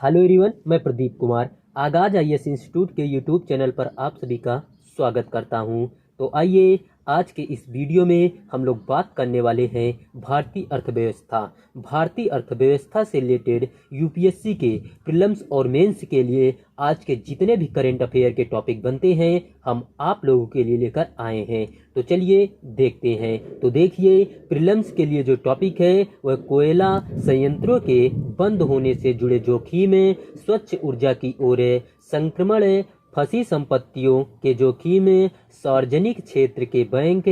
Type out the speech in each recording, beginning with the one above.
Hello everyone, मैं प्रदीप कुमार आगाज IAS institute के यूट्यूब चैनल पर आप सभी का स्वागत करता हूं। तो आइए आज के इस वीडियो में हम लोग बात करने वाले हैं भारतीय अर्थव्यवस्था। भारतीय अर्थव्यवस्था से रिलेटेड यूपीएससी के प्रीलिम्स और मेंस के लिए आज के जितने भी करंट अफेयर के टॉपिक बनते हैं हम आप लोगों के लिए लेकर आए हैं। तो चलिए देखते हैं। तो देखिए, प्रीलिम्स के लिए जो टॉपिक है वह कोयला संयंत्रों के बंद होने से जुड़े जोखिम, स्वच्छ ऊर्जा की ओर संक्रमण, फंसी संपत्तियों के जोखिम, सार्वजनिक क्षेत्र के बैंक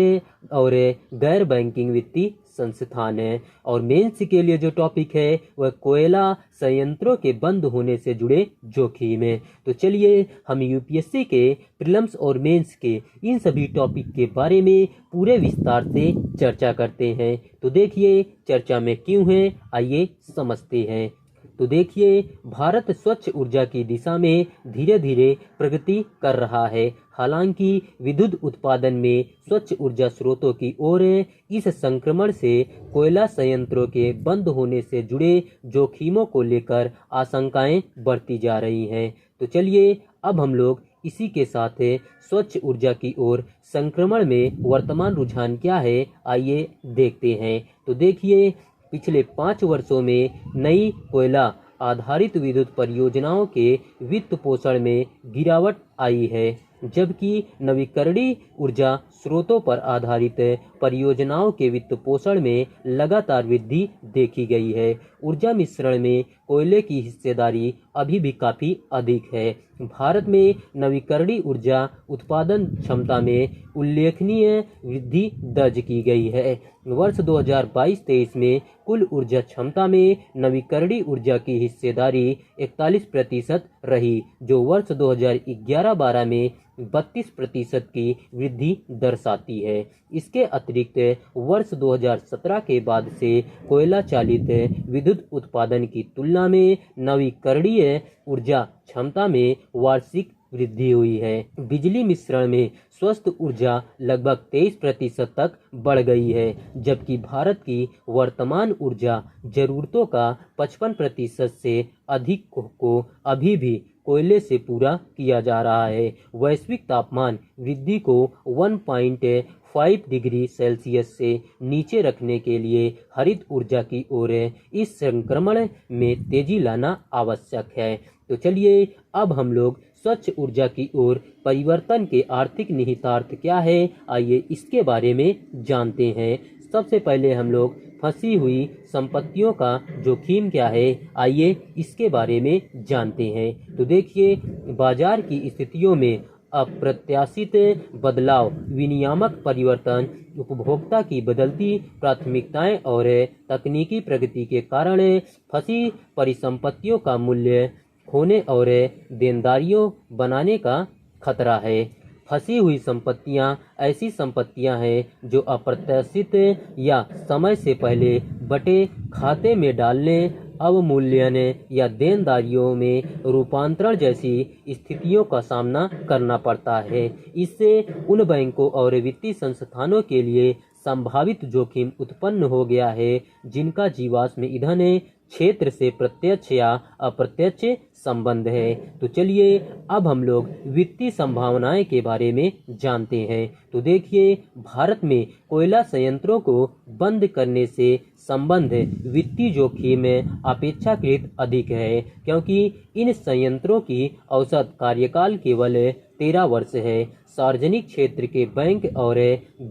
और गैर बैंकिंग वित्तीय संस्थान है। और मेंस के लिए जो टॉपिक है वह कोयला संयंत्रों के बंद होने से जुड़े जोखिम है। तो चलिए हम यूपीएससी के प्रीलिम्स और मेंस के इन सभी टॉपिक के बारे में पूरे विस्तार से चर्चा करते हैं। तो देखिए चर्चा में क्यों है, आइए समझते हैं। तो देखिए, भारत स्वच्छ ऊर्जा की दिशा में धीरे धीरे प्रगति कर रहा है। हालांकि विद्युत उत्पादन में स्वच्छ ऊर्जा स्रोतों की ओर इस संक्रमण से कोयला संयंत्रों के बंद होने से जुड़े जोखिमों को लेकर आशंकाएं बढ़ती जा रही हैं। तो चलिए अब हम लोग इसी के साथ स्वच्छ ऊर्जा की ओर संक्रमण में वर्तमान रुझान क्या है, आइए देखते हैं। तो देखिए, पिछले 5 वर्षों में नई कोयला आधारित विद्युत परियोजनाओं के वित्त पोषण में गिरावट आई है, जबकि नवीकरणीय ऊर्जा स्रोतों पर आधारित परियोजनाओं के वित्त पोषण में लगातार वृद्धि देखी गई है। ऊर्जा मिश्रण में कोयले की हिस्सेदारी अभी भी काफ़ी अधिक है। भारत में नवीकरणीय ऊर्जा उत्पादन क्षमता में उल्लेखनीय वृद्धि दर्ज की गई है। वर्ष 2022-23 में कुल ऊर्जा क्षमता में नवीकरणीय ऊर्जा की हिस्सेदारी 41% रही, जो वर्ष 2011-12 में 32% की वृद्धि दर्शाती है। इसके अतिरिक्त वर्ष 2017 के बाद से कोयला चालित विद्युत उत्पादन की तुलना में नवीकरणीय ऊर्जा क्षमता में वार्षिक वृद्धि हुई है। बिजली मिश्रण में स्वस्थ ऊर्जा लगभग 23% तक बढ़ गई है, जबकि भारत की वर्तमान ऊर्जा जरूरतों का 55% से अधिक को अभी भी कोयले से पूरा किया जा रहा है। वैश्विक तापमान वृद्धि को 1.5 डिग्री सेल्सियस से नीचे रखने के लिए हरित ऊर्जा की ओर इस संक्रमण में तेजी लाना आवश्यक है। तो चलिए अब हम लोग स्वच्छ ऊर्जा की ओर परिवर्तन के आर्थिक निहितार्थ क्या है, आइए इसके बारे में जानते हैं। सबसे पहले हम लोग फंसी हुई संपत्तियों का जोखिम क्या है, आइए इसके बारे में जानते हैं। तो देखिए, बाजार की स्थितियों में अप्रत्याशित बदलाव, विनियामक परिवर्तन, उपभोक्ता की बदलती प्राथमिकताएं और तकनीकी प्रगति के कारण फंसी परिसंपत्तियों का मूल्य खोने और देनदारियों बनाने का खतरा है। फंसी हुई संपत्तियां ऐसी संपत्तियां हैं जो अप्रत्याशित या समय से पहले बटे खाते में डालने, अवमूल्यन या देनदारियों में रूपांतरण जैसी स्थितियों का सामना करना पड़ता है। इससे उन बैंकों और वित्तीय संस्थानों के लिए संभावित जोखिम उत्पन्न हो गया है जिनका जीवाश्म ईंधन क्षेत्र से प्रत्यक्ष या अप्रत्यक्ष संबंध है। तो चलिए अब हम लोग वित्तीय संभावनाएं के बारे में जानते हैं। तो देखिए, भारत में कोयला संयंत्रों को बंद करने से संबंध वित्तीय जोखिम अपेक्षाकृत अधिक है, क्योंकि इन संयंत्रों की औसत कार्यकाल केवल 13 वर्ष है। सार्वजनिक क्षेत्र के बैंक और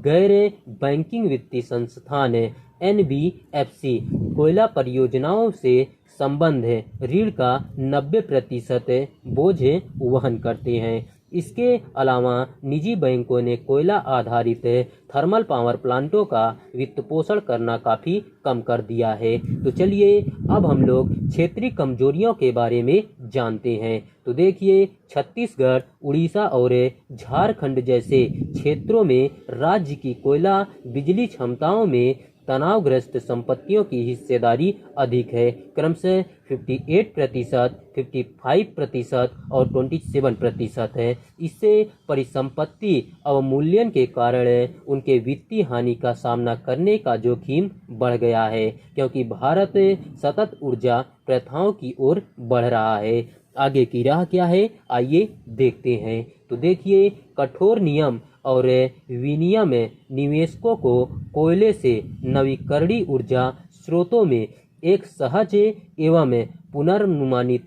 गैर बैंकिंग वित्तीय संस्थान एनबीएफसी कोयला परियोजनाओं से संबंध ऋण का 90% बोझ वहन करते हैं। इसके अलावा निजी बैंकों ने कोयला आधारित थर्मल पावर प्लांटों का वित्त पोषण करना काफ़ी कम कर दिया है। तो चलिए अब हम लोग क्षेत्रीय कमजोरियों के बारे में जानते हैं। तो देखिए, छत्तीसगढ़, उड़ीसा और झारखंड जैसे क्षेत्रों में राज्य की कोयला बिजली क्षमताओं में तनावग्रस्त संपत्तियों की हिस्सेदारी अधिक है, क्रमशः 58%, 55% और 27% है। इससे परिसंपत्ति अवमूल्यन के कारण उनके वित्तीय हानि का सामना करने का जोखिम बढ़ गया है, क्योंकि भारत सतत ऊर्जा प्रथाओं की ओर बढ़ रहा है। आगे की राह क्या है, आइए देखते हैं। तो देखिए, कठोर नियम और विनियम निवेशकों को कोयले से नवीकरणीय ऊर्जा स्रोतों में एक सहज एवं पुनर्नुमानित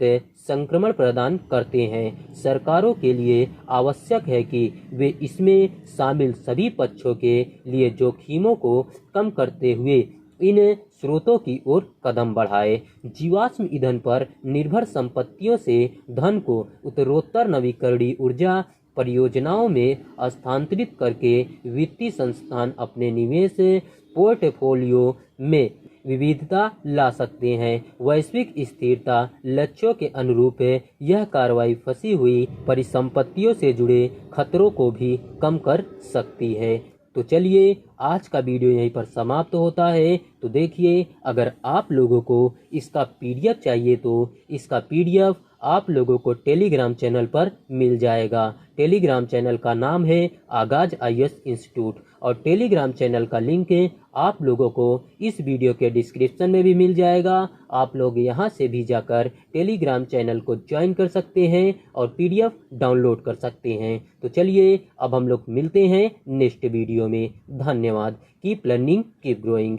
संक्रमण प्रदान करते हैं। सरकारों के लिए आवश्यक है कि वे इसमें शामिल सभी पक्षों के लिए जोखिमों को कम करते हुए इन स्रोतों की ओर कदम बढ़ाए। जीवाश्म ईंधन पर निर्भर संपत्तियों से धन को उत्तरोत्तर नवीकरणीय ऊर्जा परियोजनाओं में स्थानांतरित करके वित्तीय संस्थान अपने निवेश पोर्टफोलियो में विविधता ला सकते हैं। वैश्विक स्थिरता लक्ष्यों के अनुरूप यह कार्रवाई फंसी हुई परिसंपत्तियों से जुड़े खतरों को भी कम कर सकती है। तो चलिए, आज का वीडियो यहीं पर समाप्त होता है। तो देखिए, अगर आप लोगों को इसका पीडीएफ चाहिए तो इसका पीडीएफ आप लोगों को टेलीग्राम चैनल पर मिल जाएगा। टेलीग्राम चैनल का नाम है आगाज आईएएस इंस्टीट्यूट और टेलीग्राम चैनल का लिंक आप लोगों को इस वीडियो के डिस्क्रिप्शन में भी मिल जाएगा। आप लोग यहां से भी जाकर टेलीग्राम चैनल को ज्वाइन कर सकते हैं और पीडीएफ डाउनलोड कर सकते हैं। तो चलिए, अब हम लोग मिलते हैं नेक्स्ट वीडियो में। धन्यवाद। Keep learning, keep growing.